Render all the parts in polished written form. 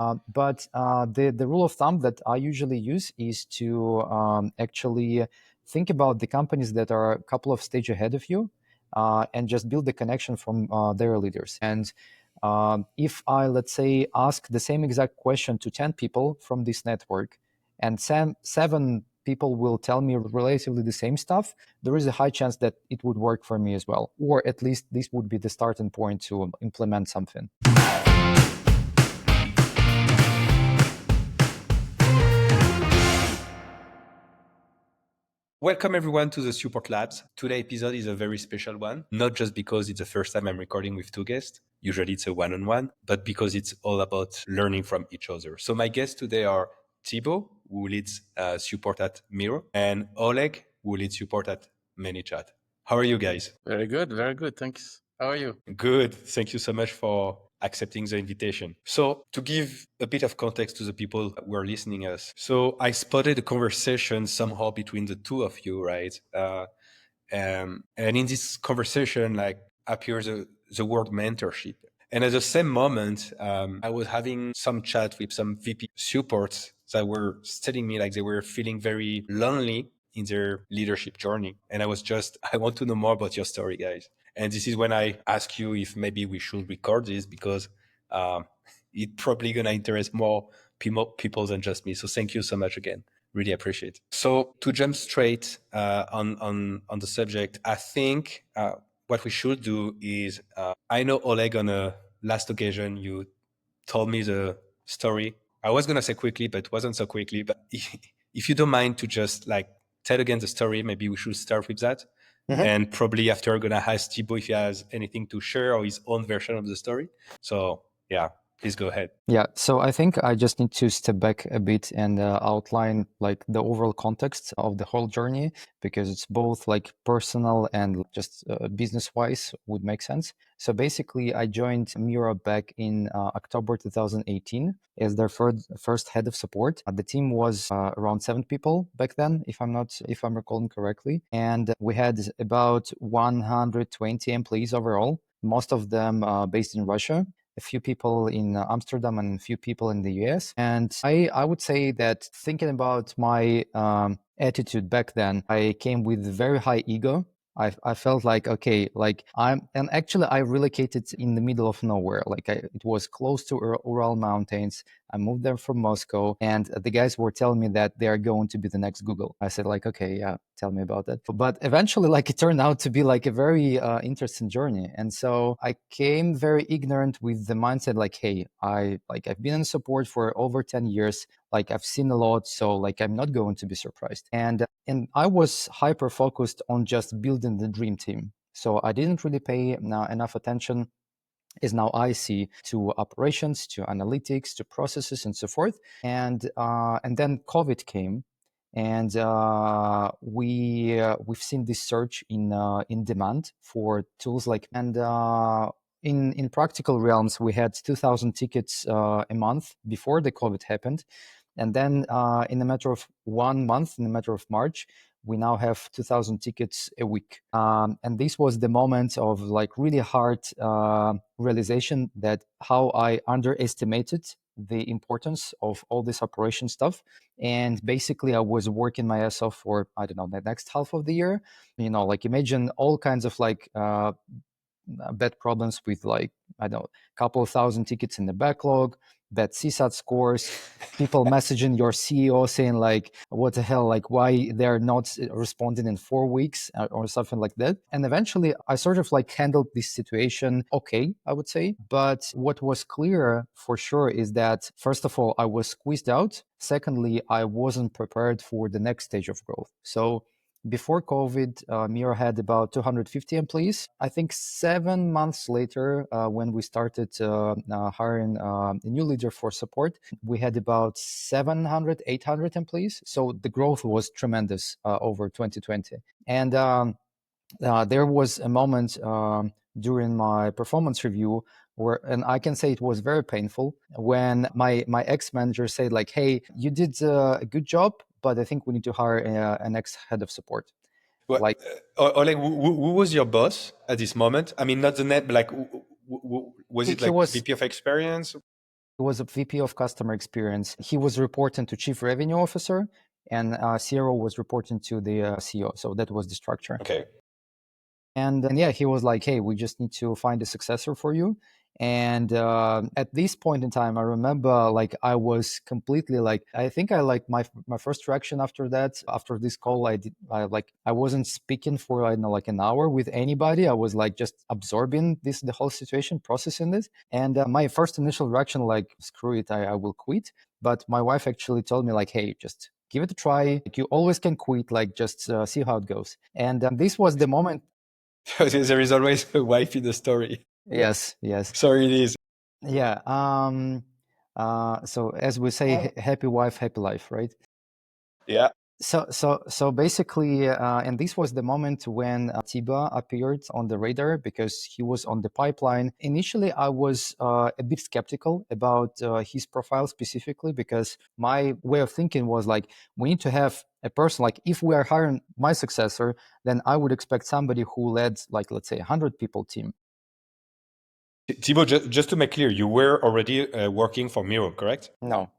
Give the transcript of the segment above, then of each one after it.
But the rule of thumb that I usually use is to actually think about the companies that are a couple of stages ahead of you, and just build the connection from their leaders. And if I, let's say, ask the same exact question to 10 people from this network, and seven people will tell me relatively the same stuff, there is a high chance that it would work for me as well. Or at least this would be the starting point to implement something. Welcome everyone to the Support Labs. Today's episode is a very special one, not just because it's the first time I'm recording with two guests, usually it's a one-on-one, but because it's all about learning from each other. So my guests today are Thibo, who leads support at Miro, and Oleg, who leads support at Manychat. How are you guys? Very good. Thanks. How are you? Good. Thank you so much for accepting the invitation. So to give a bit of context to the people who are listening us, so I spotted a conversation somehow between the two of you, right? And in this conversation, like appears the word mentorship. And at the same moment, I was having some chat with some VP supports that were telling me like they were feeling very lonely in their leadership journey. And I want to know more about your story, guys. And this is when I ask you if maybe we should record this, because it's probably going to interest more people than just me. So thank you so much again. Really appreciate it. So to jump straight on the subject, I think what we should do is, I know Oleg, on a last occasion, you told me the story. I was going to say quickly, but it wasn't so quickly. But if you don't mind to just like tell again the story, maybe we should start with that. Mm-hmm. And probably after I'm going to ask Thibo if he has anything to share or his own version of the story. So yeah, please go ahead. Yeah, so I think I just need to step back a bit and outline like the overall context of the whole journey, because it's both like personal and just business-wise would make sense. So basically, I joined Miro back in October 2018 as their first head of support. The team was around 7 people back then, if I'm recalling correctly, and we had about 120 employees overall, most of them based in Russia. A few people in Amsterdam and a few people in the US. And I would say that thinking about my attitude back then, I came with very high ego. I felt like, okay, like and actually I relocated in the middle of nowhere. Like it was close to Ural Mountains. I moved there from Moscow, and the guys were telling me that they are going to be the next Google. I said like, okay, yeah, tell me about that. But eventually, like it turned out to be like a very interesting journey. And so I came very ignorant with the mindset like, hey, I've been in support for over 10 years. Like I've seen a lot, so like I'm not going to be surprised. And I was hyper focused on just building the dream team. So I didn't really pay enough attention, as now I see, to operations, to analytics, to processes, and so forth. And then COVID came, and we've seen this surge in demand for tools like in practical realms, we had 2,000 tickets a month before the COVID happened. And then in a matter of 1 month, in a matter of March, we now have 2,000 tickets a week. And this was the moment of like really hard realization that how I underestimated the importance of all this operation stuff. And basically I was working my ass off for, I don't know, the next half of the year. You know, like imagine all kinds of like bad problems with like, I don't know, a couple of thousand tickets in the backlog, bad CSAT scores, people messaging your CEO saying like, what the hell, like why they're not responding in 4 weeks or something like that. And eventually I sort of like handled this situation okay, I would say. But what was clear for sure is that, first of all, I was squeezed out. Secondly, I wasn't prepared for the next stage of growth. So before COVID, Miro had about 250 employees. I think 7 months later, when we started hiring a new leader for support, we had about 700, 800 employees. So the growth was tremendous over 2020. And there was a moment during my performance review where, and I can say it was very painful, when my ex-manager said like, hey, you did a good job, but I think we need to hire an ex-head of support. Well, like, Oleg, who was your boss at this moment? I mean, not the net, but like, was it like VP of experience? He was a VP of customer experience. He was reporting to chief revenue officer, and CRO was reporting to the CEO. So that was the structure. Okay. And yeah, he was like, hey, we just need to find a successor for you. And at this point in time, I remember like I was completely like, I think I like my first reaction after that, after this call, I wasn't speaking for, I don't know, like an hour with anybody. I was like just absorbing the whole situation, processing this. And my first initial reaction, like, screw it, I will quit. But my wife actually told me like, hey, just give it a try. Like, you always can quit, like just see how it goes. And this was the moment. There is always a wife in the story. Yes. Sorry, it is. Yeah. So as we say, happy wife, happy life, right? Yeah. So basically, and this was the moment when Thibo appeared on the radar because he was on the pipeline. Initially, I was a bit skeptical about his profile specifically because my way of thinking was like, we need to have a person, like if we are hiring my successor, then I would expect somebody who led, like, let's say 100 people team. Thibo, just to make clear, you were already working for Miro, correct? No.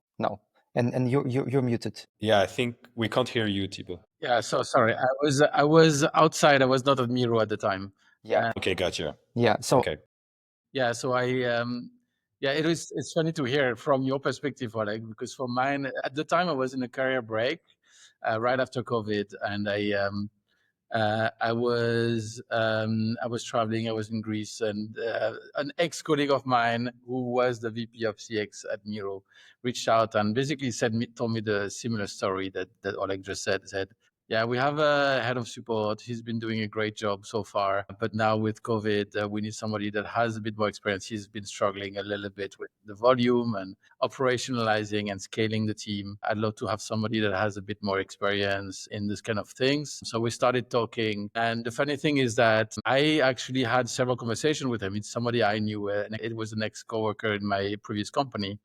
And you're muted. Yeah, I think we can't hear you, Thibo. Yeah, so sorry. I was outside. I was not at Miro at the time. Yeah. Okay, gotcha. Yeah. So Okay. Yeah, so it's funny to hear from your perspective, Oleg, because for mine, at the time I was in a career break right after COVID, and I was traveling. I was in Greece, and an ex-colleague of mine who was the VP of CX at Miro reached out and basically told me the similar story that Oleg just said. Said, yeah, we have a head of support. He's been doing a great job so far, but now with COVID, we need somebody that has a bit more experience. He's been struggling a little bit with the volume and operationalizing and scaling the team. I'd love to have somebody that has a bit more experience in this kind of things. So we started talking. And the funny thing is that I actually had several conversations with him. It's somebody I knew. It was an ex-coworker in my previous company.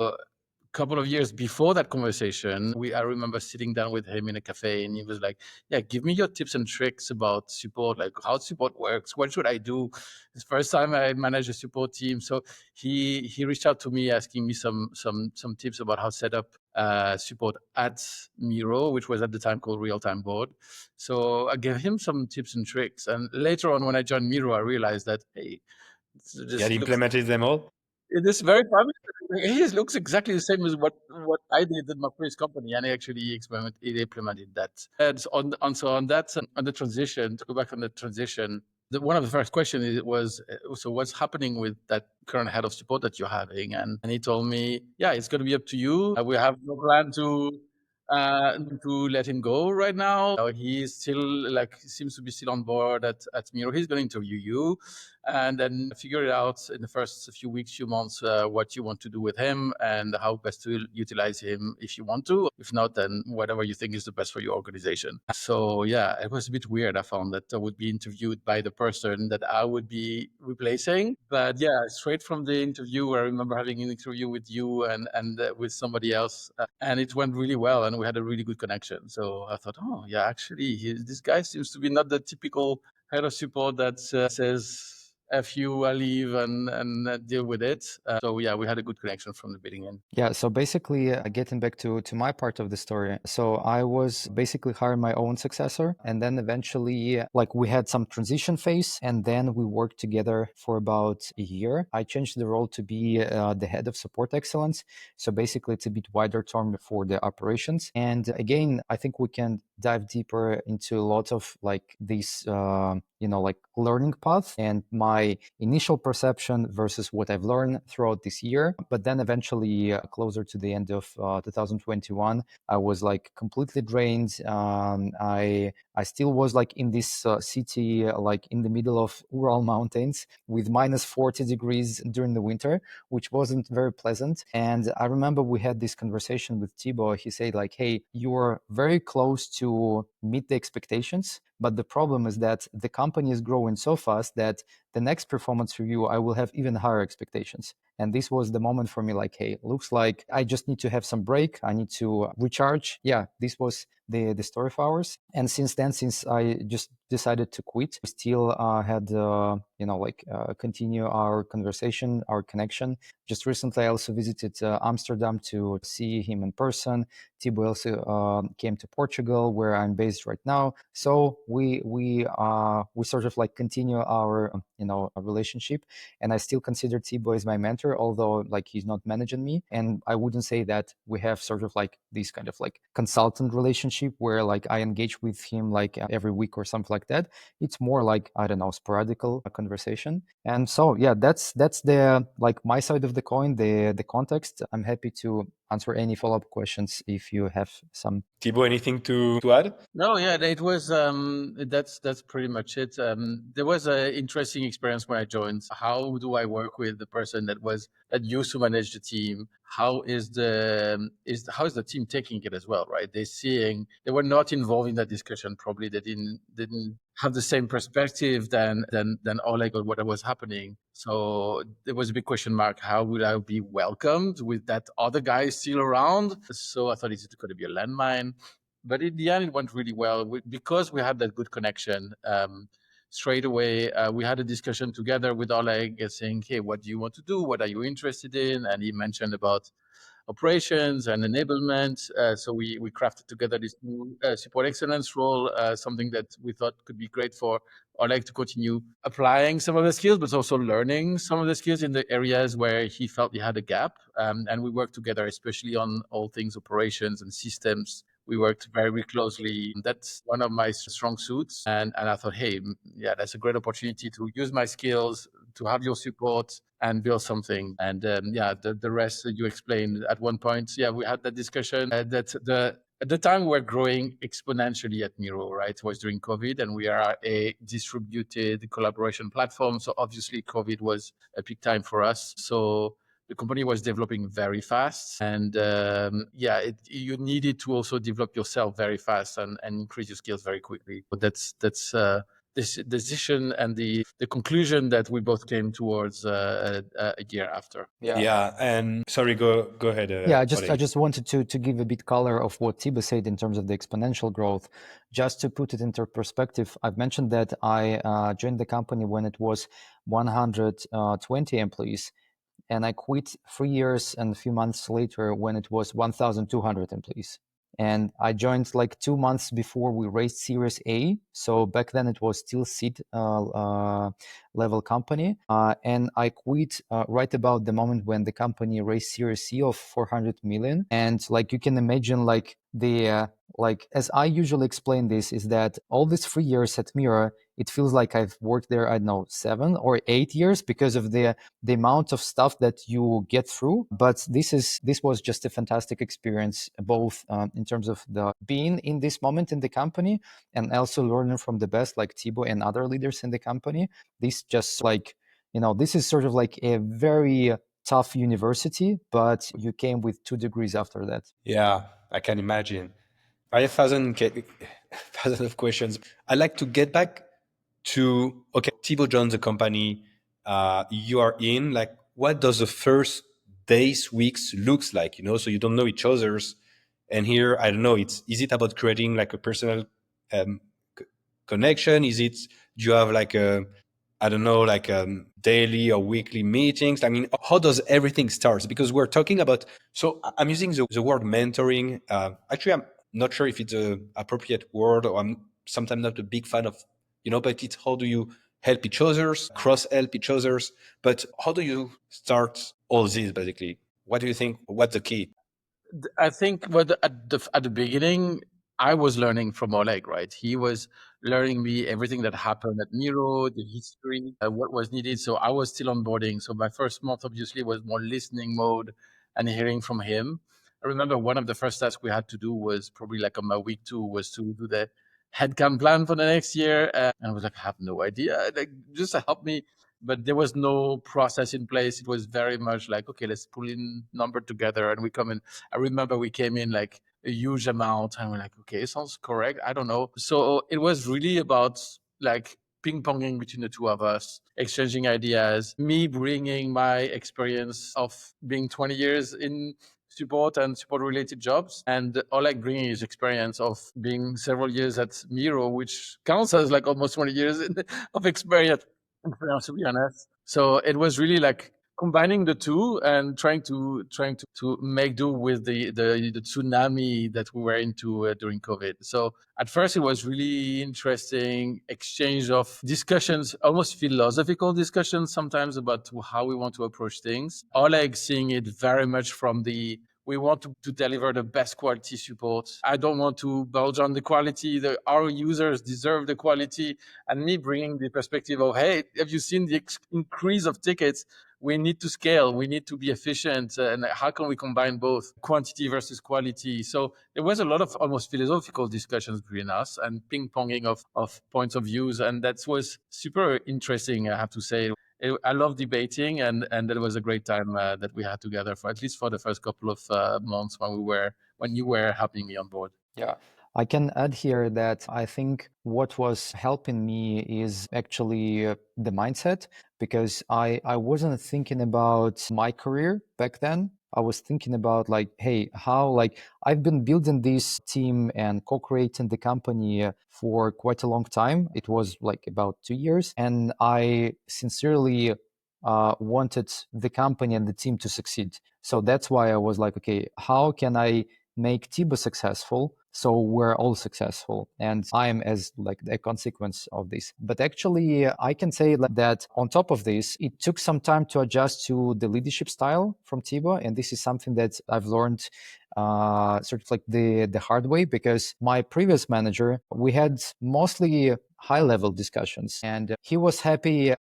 Couple of years before that conversation, I remember sitting down with him in a cafe, and he was like, yeah, give me your tips and tricks about support, like how support works. What should I do? It's the first time I manage a support team. So he reached out to me asking me some tips about how to set up support at Miro, which was at the time called Real Time Board. So I gave him some tips and tricks. And later on, when I joined Miro, I realized that, hey, You had implemented them all? it is very public. He looks exactly the same as what I did in my previous company, and I actually implemented that. And on the transition, to go back on the transition, one of the first questions was, so what's happening with that current head of support that you're having? And he told me, yeah, it's going to be up to you. We have no plan to let him go right now. He's still seems to be still on board at Miro. He's going to interview you and then figure it out in the first few weeks, few months, what you want to do with him and how best to utilize him if you want to. If not, then whatever you think is the best for your organization. So yeah, it was a bit weird. I found that I would be interviewed by the person that I would be replacing. But yeah, straight from the interview, I remember having an interview with you and with somebody else, and it went really well, and we had a really good connection. So I thought, oh yeah, actually, this guy seems to be not the typical head of support that says, F you, I leave and deal with it. So yeah, we had a good connection from the beginning. Yeah, so basically, getting back to my part of the story. So I was basically hiring my own successor, and then eventually, like, we had some transition phase, and then we worked together for about a year. I changed the role to be the head of support excellence. So basically, it's a bit wider term for the operations. And again, I think we can dive deeper into a lot of like these like learning path and my initial perception versus what I've learned throughout this year. But then eventually, closer to the end of 2021, I was like completely drained. I still was like in this city, like in the middle of Ural Mountains with minus 40 degrees during the winter, which wasn't very pleasant. And I remember we had this conversation with Thibo. He said like, hey, you're very close to meet the expectations, but the problem is that the company is growing so fast that the next performance review, I will have even higher expectations. And this was the moment for me, like, hey, looks like I just need to have some break. I need to recharge. Yeah, this was the story of ours. And since then, since I just decided to quit, we still had, continue our conversation, our connection. Just recently, I also visited Amsterdam to see him in person. Thibo also came to Portugal, where I'm based right now. So we sort of like continue our relationship, and I still consider Thibo as my mentor, although like he's not managing me. And I wouldn't say that we have sort of like this kind of like consultant relationship where like I engage with him like every week or something like that. It's more like, I don't know, sporadical conversation. And so yeah, that's the like my side of the coin, the context. I'm happy to answer any follow-up questions if you have some. Thibo, anything to add? No, yeah, it was that's pretty much it. There was an interesting experience when I joined. How do I work with the person that used to manage the team? How is how is the team taking it as well, right? They were not involved in that discussion. Probably they didn't have the same perspective than Oleg or what was happening. So there was a big question mark. How would I be welcomed with that other guy still around? So I thought it's going to be a landmine. But in the end, it went really well because we had that good connection. Straight away, we had a discussion together with Oleg saying, hey, what do you want to do? What are you interested in? And he mentioned about operations and enablement. So we crafted together this new support excellence role, something that we thought could be great for Oleg to continue applying some of the skills, but also learning some of the skills in the areas where he felt he had a gap. And we worked together, especially on all things operations and systems. We worked very closely. That's one of my strong suits. And I thought, hey, yeah, that's a great opportunity to use my skills, to have your support and build something. And the rest that you explained at one point. Yeah, we had that discussion at the time we're growing exponentially at Miro, right? It was during COVID and we are a distributed collaboration platform. So obviously COVID was a peak time for us. So the company was developing very fast, and you needed to also develop yourself very fast and increase your skills very quickly. But that's this decision and the conclusion that we both came towards a year after. Yeah, and sorry, go ahead. Yeah, Oleg. I just wanted to give a bit color of what Thibo said in terms of the exponential growth. Just to put it into perspective, I've mentioned that I joined the company when it was 120 employees, and I quit 3 years and a few months later when it was 1,200 employees. And I joined like 2 months before we raised Series A. So back then it was still seed level company. And I quit right about the moment when the company raised Series C of 400 million. And like you can imagine, like as I usually explain this, is that all these 3 years at Miro, it feels like I've worked there, I don't know, 7 or 8 years because of the amount of stuff that you get through. But this was just a fantastic experience, both in terms of the being in this moment in the company and also learning from the best, like Thibo and other leaders in the company. This just like, this is sort of like a very tough university, but you came with 2 degrees after that. Yeah, I can imagine. I have thousands of questions. I'd like to get back to, okay, Thibo joins the company, you are in, like, what does the first days, weeks looks like, so you don't know each other's. And here, I don't know, is it about creating like a personal connection? Do you have like I don't know, like daily or weekly meetings? I mean, how does everything start? Because we're talking about, so I'm using the word mentoring. Actually, I'm not sure if it's an appropriate word, or I'm sometimes not a big fan of, but it's how do you help each other's, cross help each other's, but how do you start all this basically? What do you think? What's the key? I think at the beginning, I was learning from Oleg, right? He was learning me everything that happened at Miro, the history, what was needed. So I was still onboarding. So my first month obviously was more listening mode and hearing from him. I remember one of the first tasks we had to do was probably like on my week 2 was to do the headcount plan for the next year. And I was like, I have no idea. Like, just help me. But there was no process in place. It was very much like, okay, let's pull in number together and we come in. I remember we came in like a huge amount and we're like, okay, sounds correct. I don't know. So it was really about like ping-ponging between the two of us, exchanging ideas, me bringing my experience of being 20 years in support and support-related jobs, and Oleg bringing his experience of being several years at Miro, which counts as like almost 20 years of experience, to be honest. So it was really like combining the two and trying to make do with the tsunami that we were into during COVID. So at first it was really interesting exchange of discussions, almost philosophical discussions sometimes about how we want to approach things. Oleg seeing it very much from the we want to deliver the best quality support. I don't want to bulge on the quality. Our users deserve the quality. And me bringing the perspective of, hey, have you seen the increase of tickets? We need to scale. We need to be efficient. And how can we combine both quantity versus quality? So there was a lot of almost philosophical discussions between us and ping-ponging of points of views. And that was super interesting, I have to say. I love debating, and that was a great time that we had together for at least for the first couple of months when you were helping me on board. Yeah. I can add here that I think what was helping me is actually the mindset, because I wasn't thinking about my career back then. I was thinking about like, hey, how like I've been building this team and co-creating the company for quite a long time. It was like about 2 years, and I sincerely wanted the company and the team to succeed. So that's why I was like, okay, how can I make Thibo successful so we're all successful, and I'm as like a consequence of this. But actually I can say that on top of this, it took some time to adjust to the leadership style from Thibo, and this is something that I've learned sort of like the hard way, because my previous manager, we had mostly high level discussions, and he was happy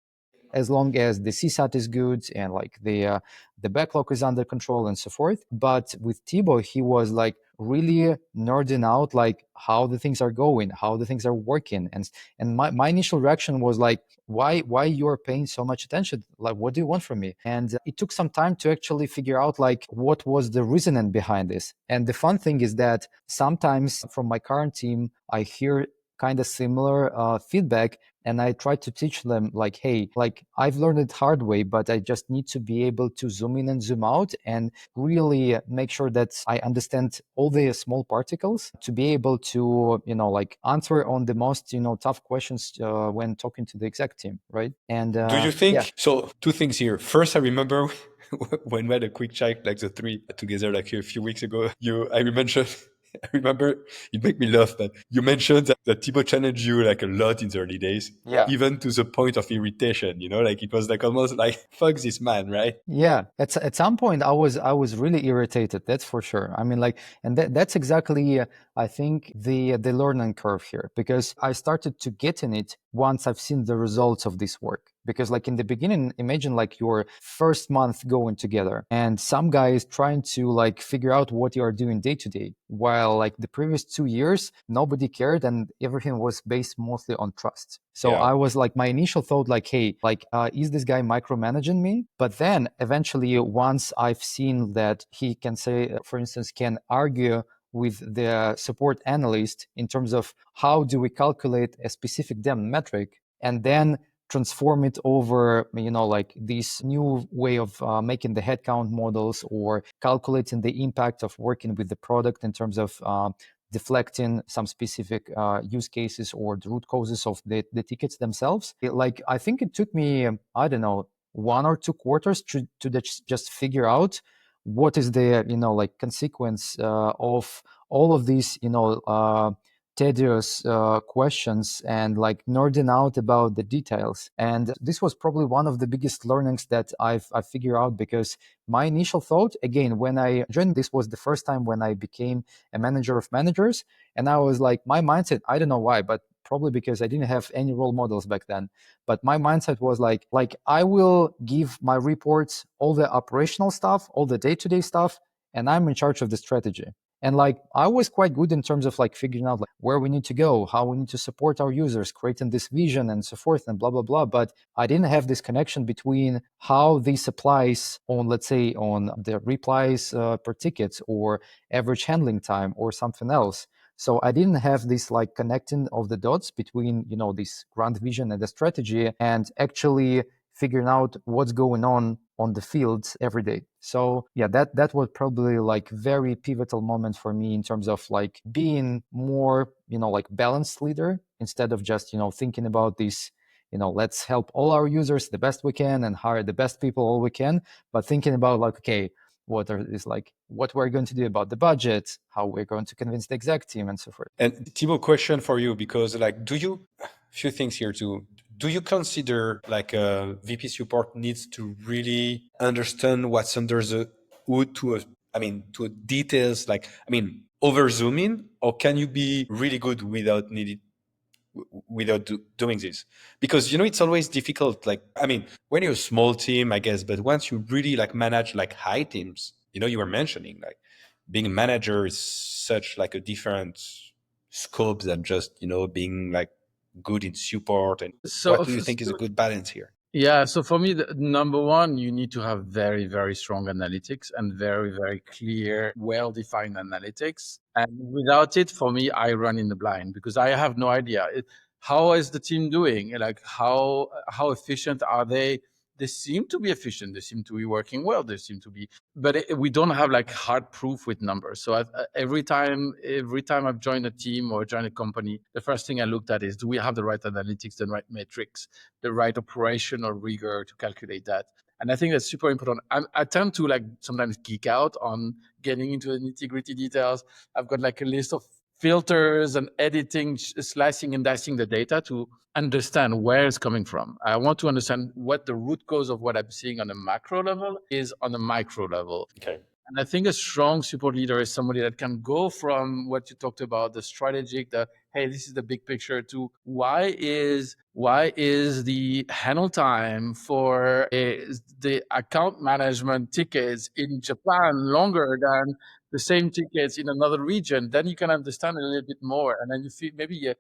as long as the CSAT is good and like the backlog is under control and so forth. But with Thibo, he was like really nerding out like how the things are going, how the things are working. And my initial reaction was like, why you're paying so much attention? Like, what do you want from me? And it took some time to actually figure out like what was the reasoning behind this. And the fun thing is that sometimes from my current team, I hear kind of similar feedback, and I try to teach them like, hey, like I've learned it hard way, but I just need to be able to zoom in and zoom out and really make sure that I understand all the small particles to be able to, like answer on the most, tough questions when talking to the exec team, right? And do you think so? Two things here. First, I remember when we had a quick chat, like the three together, like a few weeks ago. I remember it made me laugh, but you mentioned that Thibo challenged you like a lot in the early days, even to the point of irritation. Like it was like almost like fuck this man, right? Yeah, at some point I was really irritated. That's for sure. I mean, like, and that's exactly I think the learning curve here, because I started to get in it once I've seen the results of this work. Because like in the beginning, imagine like your first month going together and some guy is trying to like figure out what you are doing day to day, while like the previous 2 years, nobody cared and everything was based mostly on trust. So I was like, my initial thought like, hey, like, is this guy micromanaging me? But then eventually once I've seen that he can say, for instance, can argue with the support analyst in terms of how do we calculate a specific DEM metric, and then transform it over, like this new way of making the headcount models or calculating the impact of working with the product in terms of deflecting some specific use cases or the root causes of the tickets themselves. I think it took me, I don't know, 1 or 2 quarters to just figure out what is the, like consequence of all of these, tedious questions and like nerding out about the details. And this was probably one of the biggest learnings that I figured out, because my initial thought, again, when I joined, this was the first time when I became a manager of managers. And I was like, my mindset, I don't know why, but probably because I didn't have any role models back then. But my mindset was like I will give my reports all the operational stuff, all the day-to-day stuff, and I'm in charge of the strategy. And like I was quite good in terms of like figuring out like where we need to go, how we need to support our users, creating this vision and so forth and blah, blah, blah. But I didn't have this connection between how this applies on, let's say, on the replies per ticket or average handling time or something else. So I didn't have this like connecting of the dots between, this grand vision and the strategy and actually figuring out what's going on the field every day. So yeah, that was probably like very pivotal moment for me in terms of like being more, like balanced leader instead of just, thinking about this, let's help all our users the best we can and hire the best people all we can, but thinking about like, okay, what we're going to do about the budget, how we're going to convince the exec team and so forth. And Thibo, question for you, because like, few things here too. Do you consider like a VP support needs to really understand what's under the hood to details, like, over zooming, or can you be really good without doing this? Because it's always difficult, like, when you're a small team, I guess, but once you really like manage like high teams, you were mentioning like being a manager is such like a different scope than just being like good in support. And So what do you think is a good balance here? Yeah, so for me, number one, you need to have very, very strong analytics and very, very clear, well-defined analytics. And without it, for me, I run in the blind because I have no idea. How is the team doing? Like how efficient are they? They seem to be efficient. They seem to be working well. They seem to be, but we don't have like hard proof with numbers. So every time I've joined a team or joined a company, the first thing I looked at is, do we have the right analytics, the right metrics, the right operational rigor to calculate that? And I think that's super important. I tend to like sometimes geek out on getting into the nitty-gritty details. I've got like a list of filters and editing, slicing and dicing the data to understand where it's coming from. I want to understand what the root cause of what I'm seeing on a macro level is on a micro level. Okay. And I think a strong support leader is somebody that can go from what you talked about, the strategic, hey, this is the big picture, to why is the handle time for the account management tickets in Japan longer than the same tickets in another region? Then you can understand a little bit more, and then you feel maybe you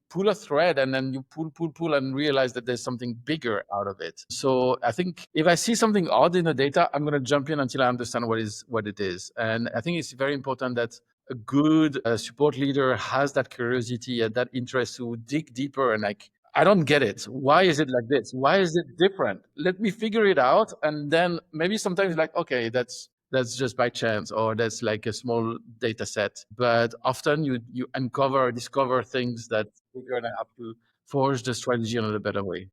pull a thread and then you pull and realize that there's something bigger out of it. So I think if I see something odd in the data, I'm going to jump in until I understand what it is. And I think it's very important that a good support leader has that curiosity and that interest to dig deeper and like, I don't get it. Why is it like this? Why is it different? Let me figure it out. And then maybe sometimes like, okay, that's just by chance, or that's like a small data set. But often you discover things that you're going to have to forge the strategy in a better way.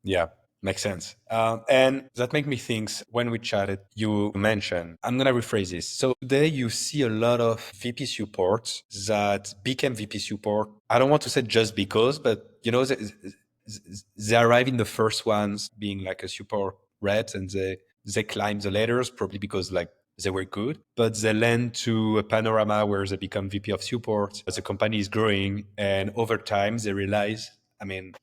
Yeah. Makes sense. And that makes me think, when we chatted, you mentioned, I'm going to rephrase this. So today you see a lot of VP support that became VP support. I don't want to say just because, but they arrive in the first ones being like a support rep, and they climb the ladders probably because like they were good, but they land to a panorama where they become VP of support. The company is growing, and over time they realize,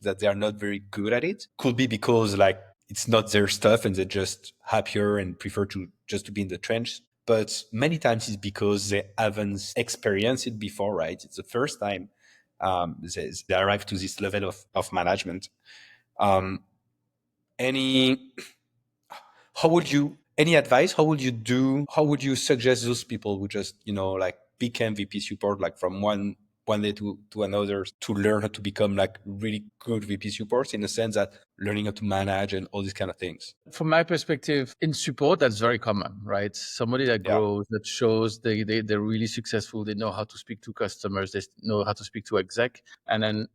that they are not very good at it. Could be because like it's not their stuff and they're just happier and prefer to be in the trench. But many times it's because they haven't experienced it before, right? It's the first time they arrive to this level of management. Any advice? How would you suggest those people who just, like became VP support, like from one day to another, to learn how to become like really good VP supports, in the sense that learning how to manage and all these kind of things? From my perspective, in support, that's very common, right? Somebody that grows, that shows they're really successful, they know how to speak to customers, they know how to speak to exec, and then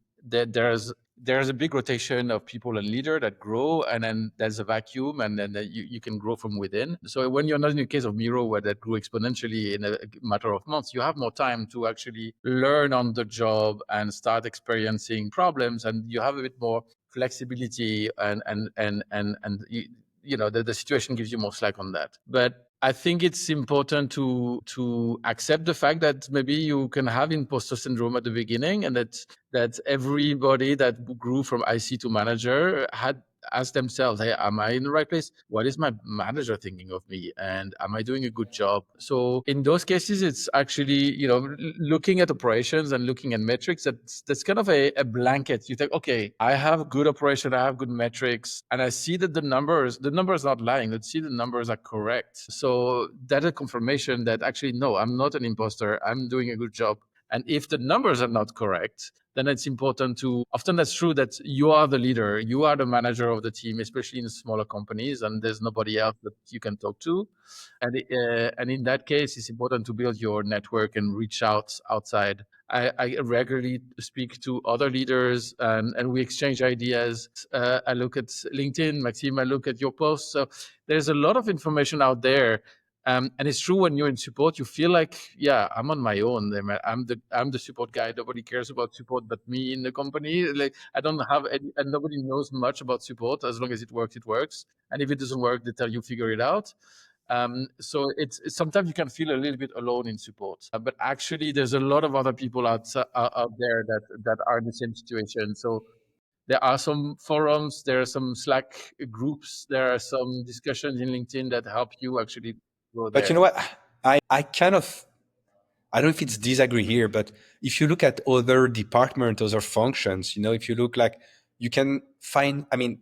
there's a big rotation of people and leader that grow, and then there's a vacuum, and then you can grow from within. So when you're not in the case of Miro, where that grew exponentially in a matter of months, you have more time to actually learn on the job and start experiencing problems, and you have a bit more flexibility, and the situation gives you more slack on that. But I think it's important to accept the fact that maybe you can have imposter syndrome at the beginning, and that everybody that grew from IC to manager had asked themselves, hey, am I in the right place? What is my manager thinking of me? And am I doing a good job? So in those cases, it's actually, looking at operations and looking at metrics, that's kind of a blanket. You think, okay, I have good operation, I have good metrics, and I see that the numbers are not lying. Let's see the numbers are correct. So that's a confirmation that actually, no, I'm not an imposter. I'm doing a good job. And if the numbers are not correct, then it's important to, often that's true that you are the leader, you are the manager of the team, especially in smaller companies, and there's nobody else that you can talk to. And in that case, it's important to build your network and reach out outside. I regularly speak to other leaders and we exchange ideas. I look at LinkedIn, Maxime, I look at your posts. So there's a lot of information out there. And it's true when you're in support, you feel like, yeah, I'm on my own. I'm the support guy. Nobody cares about support but me in the company. Like I don't have any, and nobody knows much about support. As long as it works, it works. And if it doesn't work, they tell you figure it out. So it's sometimes you can feel a little bit alone in support, but actually there's a lot of other people out there that are in the same situation. So there are some forums, there are some Slack groups, there are some discussions in LinkedIn that help you actually go there. But you know what? I kind of, I don't know if it's disagree here, but if you look at other departments, other functions, you know, if you look like you can find, I mean,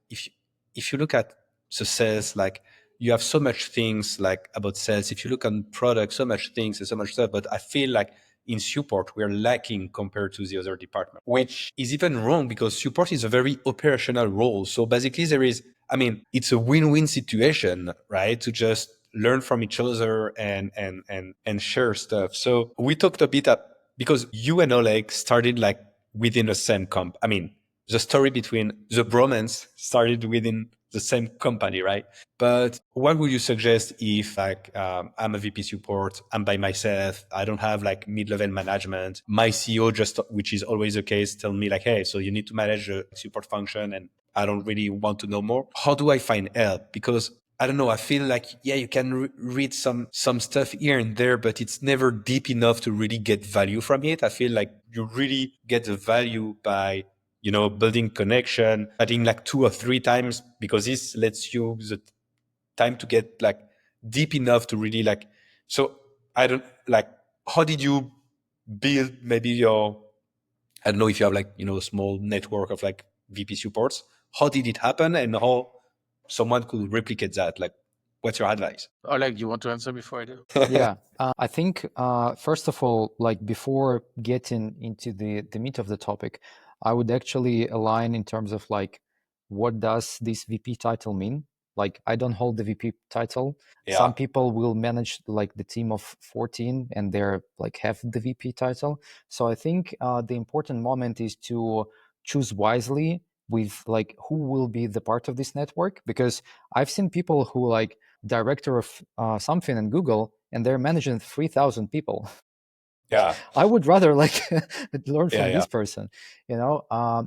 if if you look at the sales, like you have so much things like about sales. If you look on products, so much things and so much stuff. But I feel like in support, we're lacking compared to the other department, which is even wrong because support is a very operational role. So basically there is, I mean, it's a win-win situation, right? To just learn from each other and share stuff. So we talked a bit because you and Oleg started like within the same comp. I mean, the story between the bromance started within the same company, right? But what would you suggest if like I'm a VP support, I'm by myself, I don't have like mid-level management, my CEO just, which is always the case, tell me like, hey, so you need to manage a support function and I don't really want to know more. How do I find help? Because I don't know, I feel like, yeah, you can read some stuff here and there, but it's never deep enough to really get value from it. I feel like you really get the value by, you know, building connection, adding like 2 or 3 times, because this lets you the time to get like deep enough to really like, so I don't like, how did you build maybe your, I don't know if you have like, you know, a small network of like VP supports, how did it happen and how someone could replicate that? Like, what's your advice? Oleg, you want to answer before I do? Yeah, I think first of all, like before getting into the meat of the topic, I would actually align in terms of like, what does this VP title mean? Like, I don't hold the VP title. Yeah. Some people will manage like the team of 14 and they're like have the VP title. So I think the important moment is to choose wisely with like who will be the part of this network, because I've seen people who like director of something in Google and they're managing 3,000 people. Yeah. I would rather like learn from Yeah. this person, you know.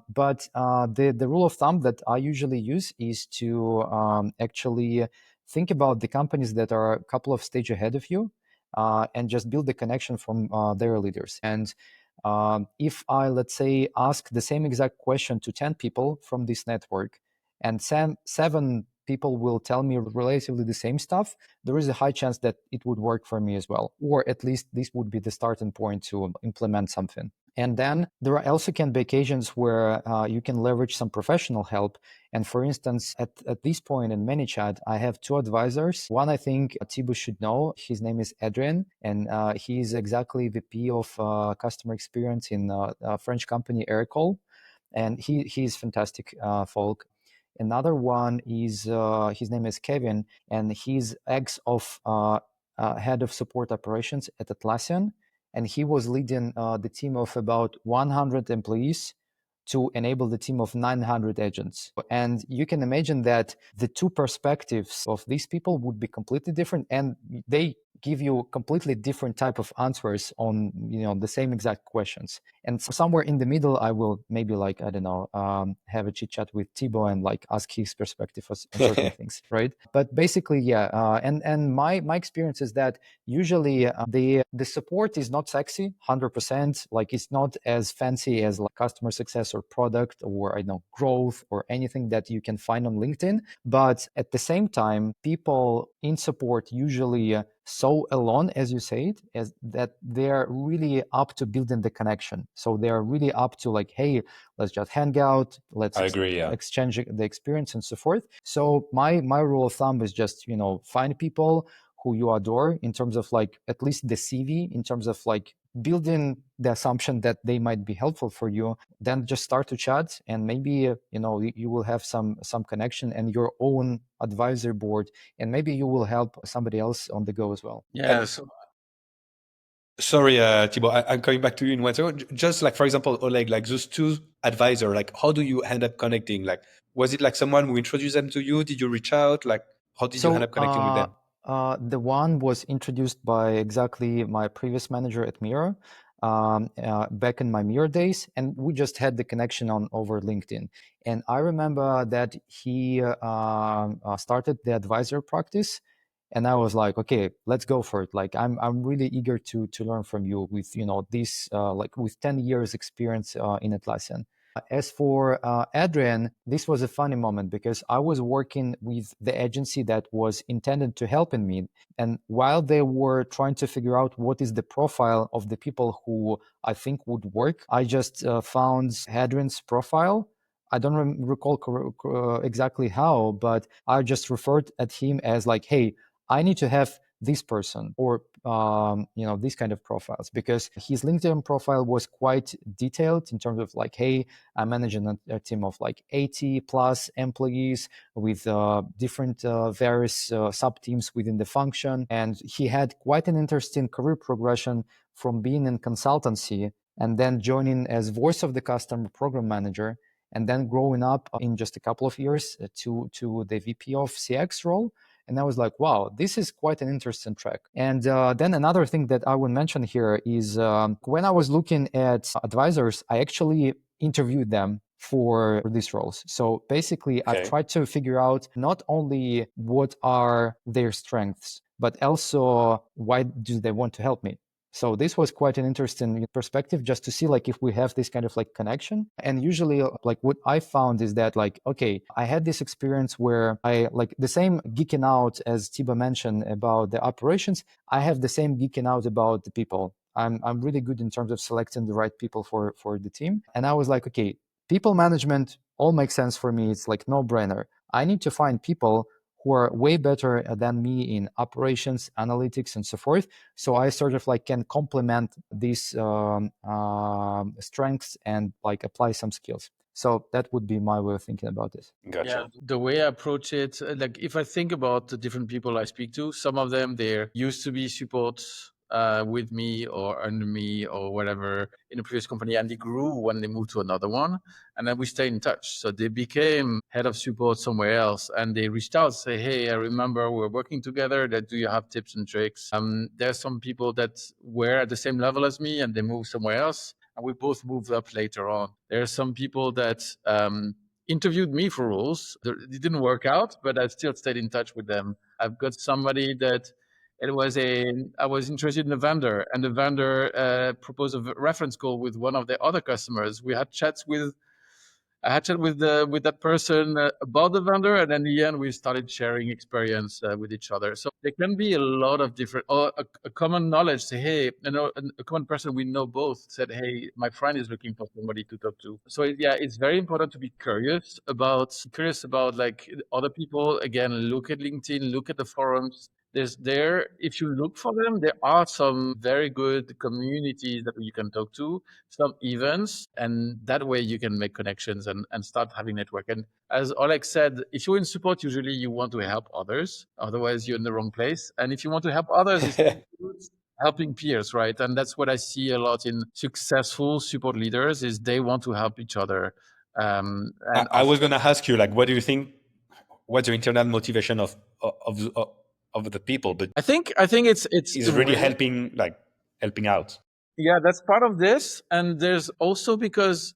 But the rule of thumb that I usually use is to actually think about the companies that are a couple of stage ahead of you, and just build the connection from their leaders. And if I, let's say, ask the same exact question to 10 people from this network, and 7 people will tell me relatively the same stuff, there is a high chance that it would work for me as well. Or at least this would be the starting point to implement something. And then there are also can be occasions where you can leverage some professional help. And for instance, at this point in Manychat, I have 2 advisors. One, I think Thibo should know. His name is Adrian, and he is exactly VP of customer experience in a French company, Aircall. And he's fantastic folk. Another one is his name is Kevin, and he's ex of head of support operations at Atlassian, and he was leading the team of about 100 employees to enable the team of 900 agents. And you can imagine that the 2 perspectives of these people would be completely different, and they give you completely different type of answers on, you know, the same exact questions. And somewhere in the middle, I will maybe like, I don't know, have a chit chat with Thibo and like ask his perspective on certain things, right? But basically, yeah. And my experience is that usually the support is not sexy, 100%. Like it's not as fancy as like customer success or product or I know growth or anything that you can find on LinkedIn. But at the same time, people in support usually so alone, as you said, as that they're really up to building the connection. So they're really up to like, hey, let's just hang out, let's I agree, yeah. exchange the experience and so forth. So my rule of thumb is just, you know, find people who you adore in terms of like at least the CV, in terms of like building the assumption that they might be helpful for you, then just start to chat, and maybe you will have some connection and your own advisor board, and maybe you will help somebody else on the go as well. Yeah. Sorry, Thibo, I'm coming back to you in one second. Just like, for example, Oleg, like those two advisors, like how do you end up connecting? Like, was it like someone who introduced them to you? Did you reach out? Like, how did you end up connecting with them? The one was introduced by exactly my previous manager at Miro, back in my Miro days, and we just had the connection over LinkedIn. And I remember that he started the advisor practice, and I was like, okay, let's go for it. Like, I'm really eager to learn from you with this like with 10 years experience in Atlassian. As for Adrian, this was a funny moment because I was working with the agency that was intended to help in me. And while they were trying to figure out what is the profile of the people who I think would work, I just found Adrian's profile. I don't recall exactly how, but I just referred at him as like, hey, I need to have this person, or these kind of profiles, because his LinkedIn profile was quite detailed in terms of like, hey, I'm managing a team of like 80 plus employees with different various sub teams within the function, and he had quite an interesting career progression from being in consultancy and then joining as voice of the customer program manager, and then growing up in just a couple of years to the VP of CX role. And I was like, wow, this is quite an interesting track. And then another thing that I would mention here is when I was looking at advisors, I actually interviewed them for these roles. So basically, I've tried to figure out not only what are their strengths, but also why do they want to help me. So this was quite an interesting perspective, just to see like if we have this kind of like connection. And usually like what I found is that like, okay, I had this experience where I like the same geeking out as Thibo mentioned about the operations. I have the same geeking out about the people. I'm really good in terms of selecting the right people for the team. And I was like, okay, people management all makes sense for me. It's like no brainer. I need to find people who are way better than me in operations, analytics, and so forth. So I sort of like can complement these strengths and like apply some skills. So that would be my way of thinking about this. Gotcha. Yeah, the way I approach it, like if I think about the different people I speak to, some of them, they're used to be support with me or under me or whatever in a previous company, and they grew when they moved to another one, and then we stayed in touch. So they became head of support somewhere else, and they reached out, say, hey, I remember we were working together. That do you have tips and tricks? There's some people that were at the same level as me, and they moved somewhere else, and we both moved up later on. There are some people that interviewed me for roles. It didn't work out, but I still stayed in touch with them. I've got somebody that I was interested in a vendor, and the vendor proposed a reference call with one of the other customers. We had chats with I had chat with that person about the vendor, and in the end, we started sharing experience with each other. So there can be a lot of different, or a common knowledge. Say, hey, a common person we know both said, hey, my friend is looking for somebody to talk to. So yeah, it's very important to be curious about like other people. Again, look at LinkedIn, look at the forums. If you look for them, there are some very good communities that you can talk to, some events, and that way you can make connections and start having network. And as Oleg said, if you're in support, usually you want to help others. Otherwise, you're in the wrong place. And if you want to help others, it's helping peers, right? And that's what I see a lot in successful support leaders is they want to help each other. And I was going to ask you, like, what do you think? What's your internal motivation of the people? But I think it's really helping out. Yeah, that's part of this, and there's also because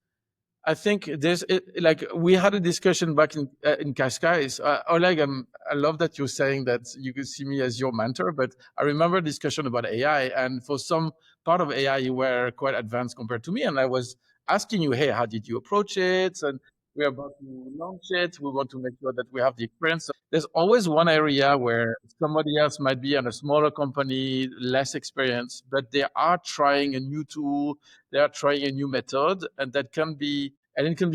I think like we had a discussion back in Cascais. Oleg, I love that you're saying that you could see me as your mentor, but I remember a discussion about AI, and for some part of AI, you were quite advanced compared to me, and I was asking you, hey, how did you approach it? And we're about to launch it. We want to make sure that we have the experience. So there's always one area where somebody else might be on a smaller company, less experience, but they are trying a new tool, they are trying a new method, and it can be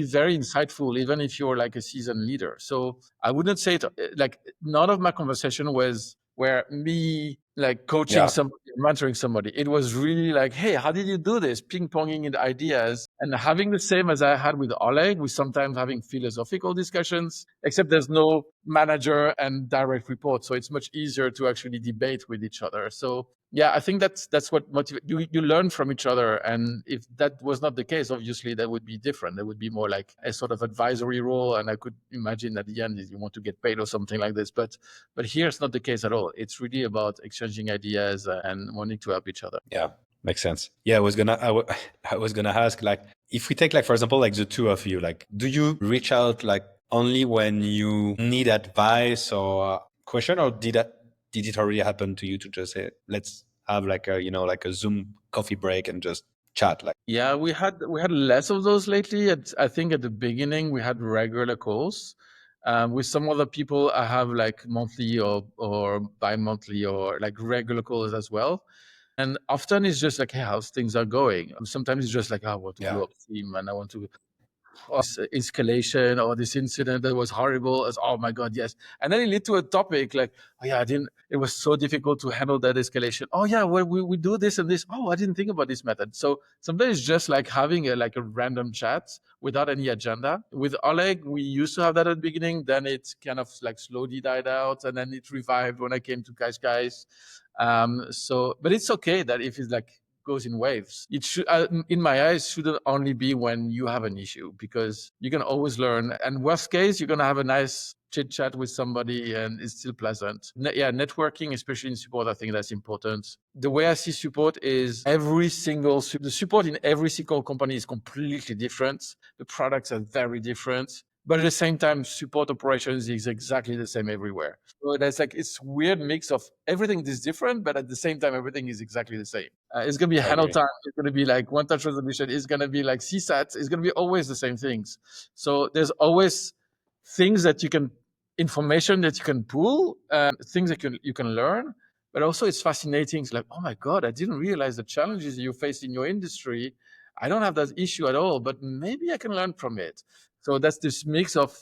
very insightful, even if you're like a seasoned leader. So I wouldn't say it, like none of my conversation was where me like coaching somebody, mentoring somebody, it was really like, hey, how did you do this? Ping-ponging in ideas and having the same as I had with Oleg, with sometimes having philosophical discussions, except there's no manager and direct report. So it's much easier to actually debate with each other. So yeah, I think that's what motivates you. You learn from each other, and if that was not the case, obviously that would be different. That would be more like a sort of advisory role, and I could imagine at the end you want to get paid or something like this. But here it's not the case at all. It's really about exchanging ideas and wanting to help each other. Yeah, makes sense. Yeah, I was gonna ask, like, if we take, like, for example, like the two of you, like, do you reach out like only when you need advice or question, or did it already happen to you to just say, let's have like a, like a Zoom coffee break and just chat? Like, yeah, we had less of those lately. I think at the beginning we had regular calls. With some other people, I have like monthly or bi-monthly or like regular calls as well. And often it's just like, hey, how's things are going? Sometimes it's just like, I want to blow up steam and I want to this escalation or this incident that was horrible, as oh my god, yes. And then it led to a topic like, oh yeah, it was so difficult to handle that escalation. Oh yeah, well, we do this and this. Oh, I didn't think about this method. So sometimes it's just like having a random chat without any agenda. With Oleg, we used to have that at the beginning, then it kind of like slowly died out, and then it revived when I came to Guys. But it's okay that if it's like goes in waves. It should, in my eyes, shouldn't only be when you have an issue, because you can always learn. And worst case, you're gonna have a nice chit chat with somebody, and it's still pleasant. Networking, especially in support, I think that's important. The way I see support is the support in every single company is completely different. The products are very different. But at the same time, support operations is exactly the same everywhere. So there's like it's weird mix of everything is different, but at the same time, everything is exactly the same. It's gonna be handle time. It's gonna be like one touch resolution. It's gonna be like CSAT. It's gonna be always the same things. So there's always things that information that you can pull, things that you can learn. But also, it's fascinating. It's like, oh my god, I didn't realize the challenges you face in your industry. I don't have that issue at all, but maybe I can learn from it. So that's this mix of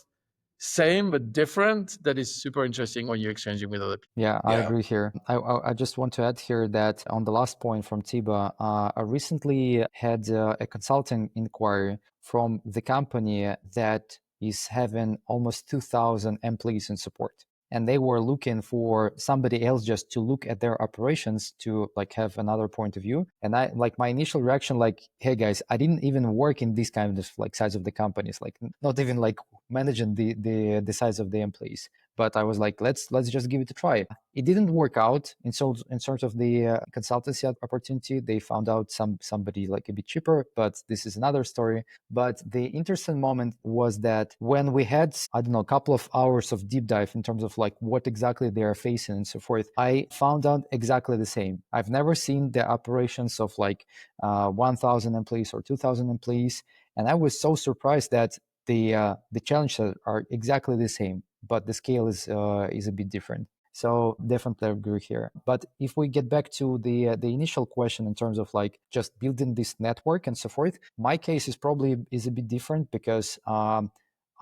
same but different that is super interesting when you're exchanging with other people. Yeah, I agree here. I just want to add here that on the last point from Thibo, I recently had a consulting inquiry from the company that is having almost 2,000 employees in support. And they were looking for somebody else just to look at their operations to like have another point of view. And I like my initial reaction, like, hey guys, I didn't even work in this kind of like size of the companies, like not even like managing the size of the employees. But I was like, let's just give it a try. It didn't work out in sort of the consultancy opportunity. They found out somebody like a bit cheaper, but this is another story. But the interesting moment was that when we had, I don't know, a couple of hours of deep dive in terms of like what exactly they are facing and so forth, I found out exactly the same. I've never seen the operations of like 1,000 employees or 2,000 employees. And I was so surprised that the challenges are exactly the same, but the scale is a bit different. So definitely agree here. But if we get back to the initial question in terms of like just building this network and so forth, my case is probably a bit different because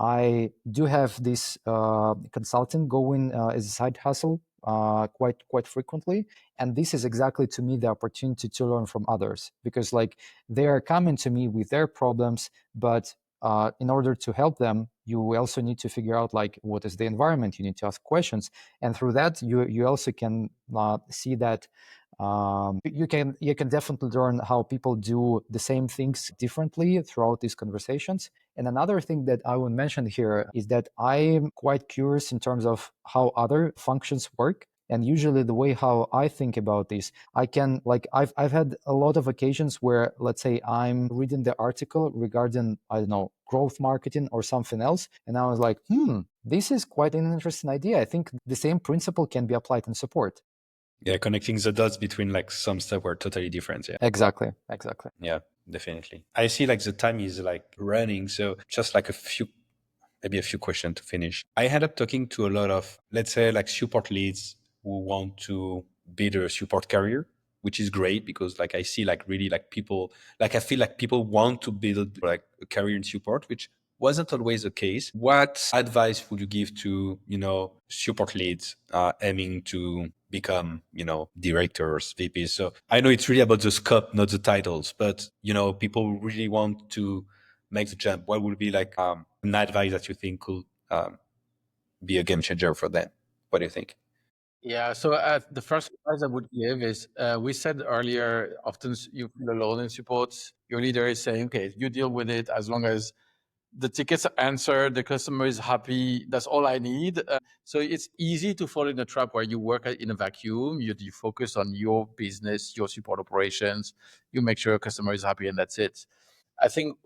I do have this consulting going as a side hustle quite frequently, and this is exactly to me the opportunity to learn from others, because like they are coming to me with their problems, but in order to help them, you also need to figure out like what is the environment. You need to ask questions, and through that, you also can see that you can definitely learn how people do the same things differently throughout these conversations. And another thing that I would mention here is that I'm quite curious in terms of how other functions work. And usually the way how I think about this, I can like I've had a lot of occasions where, let's say, I'm reading the article regarding, I don't know, growth marketing or something else, and I was like, this is quite an interesting idea. I think the same principle can be applied in support. Yeah, connecting the dots between like some stuff were totally different. Yeah, exactly. Yeah, definitely. I see like the time is like running, so just like maybe a few questions to finish. I end up talking to a lot of, let's say, like support leads who want to build a support career, which is great because like I see like really like people, like I feel like people want to build like a career in support, which wasn't always the case. What advice would you give to, support leads aiming to become, directors, VPs? So I know it's really about the scope, not the titles, but, people really want to make the jump. What would be like an advice that you think could be a game changer for them? What do you think? Yeah, so the first advice I would give is we said earlier, often you feel alone in support. Your leader is saying, okay, you deal with it as long as the tickets are answered, the customer is happy, that's all I need. So it's easy to fall in a trap where you work in a vacuum, you focus on your business, your support operations, you make sure a customer is happy and that's it. I think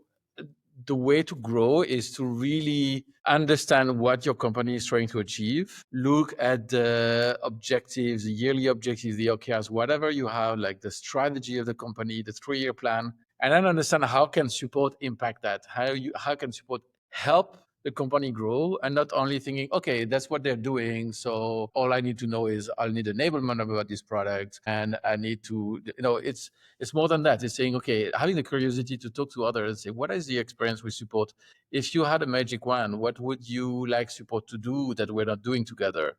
the way to grow is to really understand what your company is trying to achieve. Look at the objectives, the yearly objectives, the OKRs, whatever you have, like the strategy of the company, the 3-year plan, and then understand how can support impact that. How can support help the company grow, and not only thinking, okay, that's what they're doing, so all I need to know is I'll need enablement about this product, and I need to, it's more than that. It's saying, okay, having the curiosity to talk to others and say, what is the experience with support? If you had a magic wand, what would you like support to do that we're not doing together?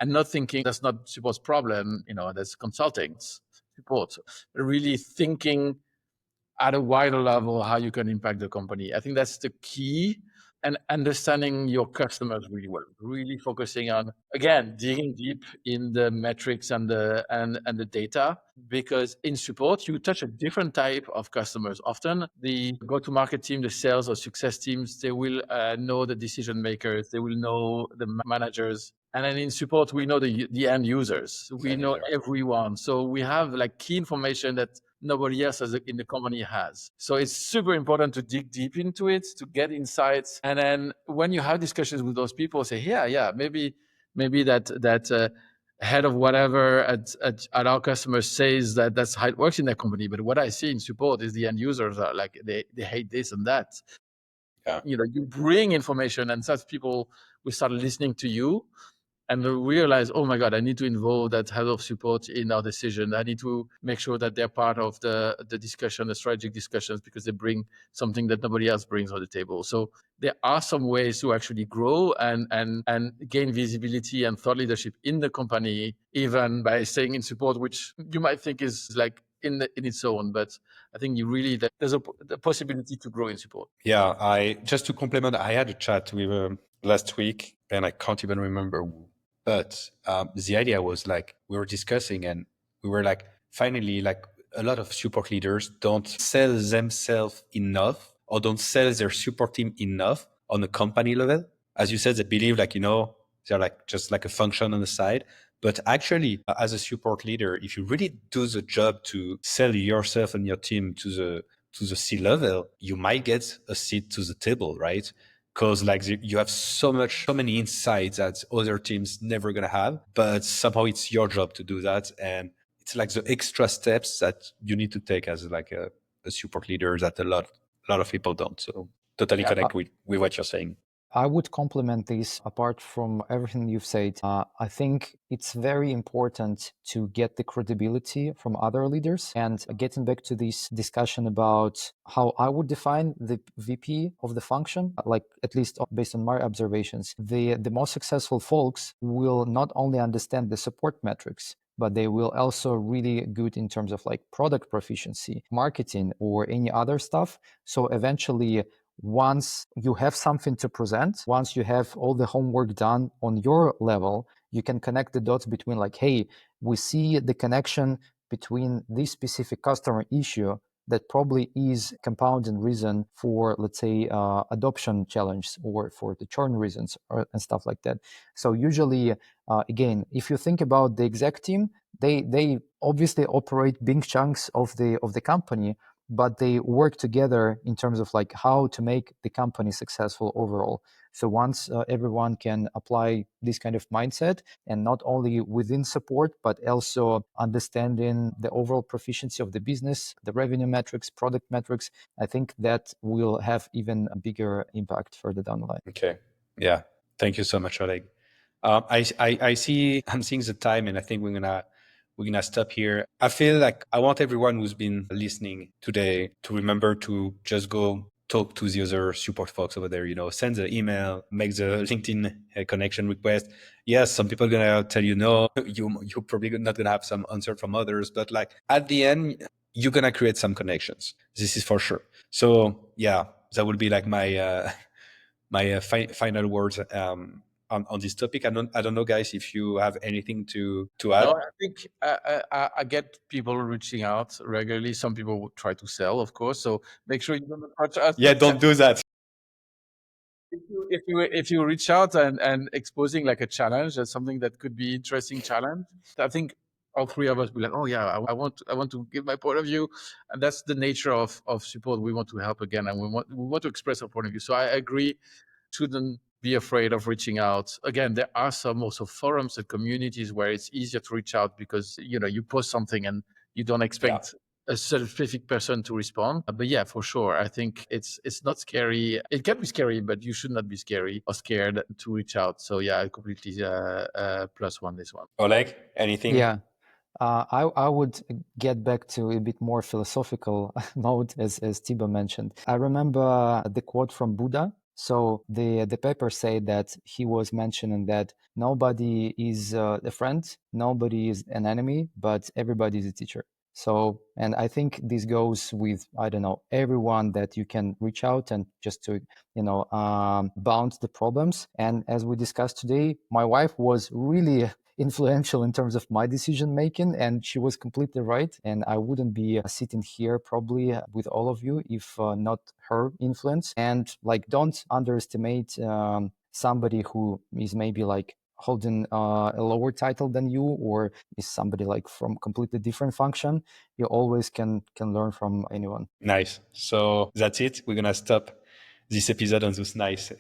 And not thinking that's not support's problem, that's consulting, it's support. Really thinking at a wider level how you can impact the company. I think that's the key. And understanding your customers really well, really focusing on, again, digging deep in the metrics and the data, because in support you touch a different type of customers. Often the go-to-market team, the sales or success teams, they will know the decision makers, they will know the managers, and then in support we know the end users, we know everyone. So we have like key information that nobody else in the company has. So it's super important to dig deep into it, to get insights. And then when you have discussions with those people, say, yeah, maybe that head of whatever at our customer says that that's how it works in their company. But what I see in support is the end users are like, they hate this and that. Yeah. You bring information, and such people will start listening to you and realize, oh my God, I need to involve that head of support in our decision. I need to make sure that they're part of the discussion, the strategic discussions, because they bring something that nobody else brings on the table. So there are some ways to actually grow and gain visibility and thought leadership in the company, even by staying in support, which you might think is like in its own. But I think there's the possibility to grow in support. Yeah, just to complement, I had a chat with last week, and I can't even remember who. But the idea was like, we were discussing, and we were like, finally, like a lot of support leaders don't sell themselves enough, or don't sell their support team enough on a company level. As you said, they believe like, they're like just like a function on the side. But actually, as a support leader, if you really do the job to sell yourself and your team to the C level, you might get a seat to the table, right? Because like you have so many insights that other teams never gonna have, but somehow it's your job to do that, and it's like the extra steps that you need to take as like a support leader that a lot of people don't. So totally connect with what you're saying. I would complement this. Apart from everything you've said, I think it's very important to get the credibility from other leaders. And getting back to this discussion about how I would define the VP of the function, like at least based on my observations, the most successful folks will not only understand the support metrics, but they will also really good in terms of like product proficiency, marketing, or any other stuff. So eventually, once you have something to present, once you have all the homework done on your level, you can connect the dots between like, hey, we see the connection between this specific customer issue that probably is compounding reason for, let's say, adoption challenge, or for the churn reasons, and stuff like that. So usually, again, if you think about the exec team, they obviously operate big chunks of the company, but they work together in terms of like how to make the company successful overall. So once everyone can apply this kind of mindset, and not only within support, but also understanding the overall proficiency of the business, the revenue metrics, product metrics, I think that will have even a bigger impact further down the line. Okay. Yeah. Thank you so much, Oleg. I see, I'm seeing the time, and I think we're gonna stop here. I feel like I want everyone who's been listening today to remember to just go talk to the other support folks over there, send the email, make the LinkedIn connection request. Yes, some people are going to tell you no, you're probably not going to have some answer from others, but like at the end, you're going to create some connections. This is for sure. So yeah, that would be like my final words on this topic. I don't know, guys, if you have anything to add. No, I think I get people reaching out regularly. Some people would try to sell, of course. So make sure you don't approach us. Yeah, don't do that. If you reach out and exposing like a challenge, that's something that could be interesting challenge. I think all three of us be like, oh yeah, I want to give my point of view, and that's the nature of support. We want to help again, and we want to express our point of view. So I agree, shouldn't be afraid of reaching out. Again, there are some also forums and communities where it's easier to reach out because you post something and you don't expect a specific person to respond. But yeah, for sure, I think it's not scary. It can be scary, but you should not be scary or scared to reach out. So yeah, I completely plus one this one. Oleg, anything? Yeah. I would get back to a bit more philosophical mode, as Thibo mentioned. I remember the quote from Buddha. So the paper said that he was mentioning that nobody is a friend, nobody is an enemy, but everybody is a teacher. So, and I think this goes with, I don't know, everyone that you can reach out and just to, bound the problems. And as we discussed today, my wife was really influential in terms of my decision making, and she was completely right, and I wouldn't be sitting here probably with all of you if not her influence. And like, don't underestimate somebody who is maybe like holding a lower title than you, or is somebody like from completely different function. You always can learn from anyone. Nice. So that's it. We're gonna stop this episode on those nice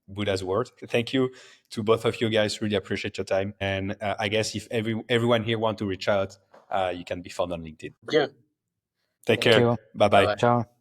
Buddha's words. Thank you to both of you guys. Really appreciate your time. And I guess if everyone here want to reach out, you can be found on LinkedIn. Yeah. Take Thank care. you. Bye-bye. Bye-bye. Ciao.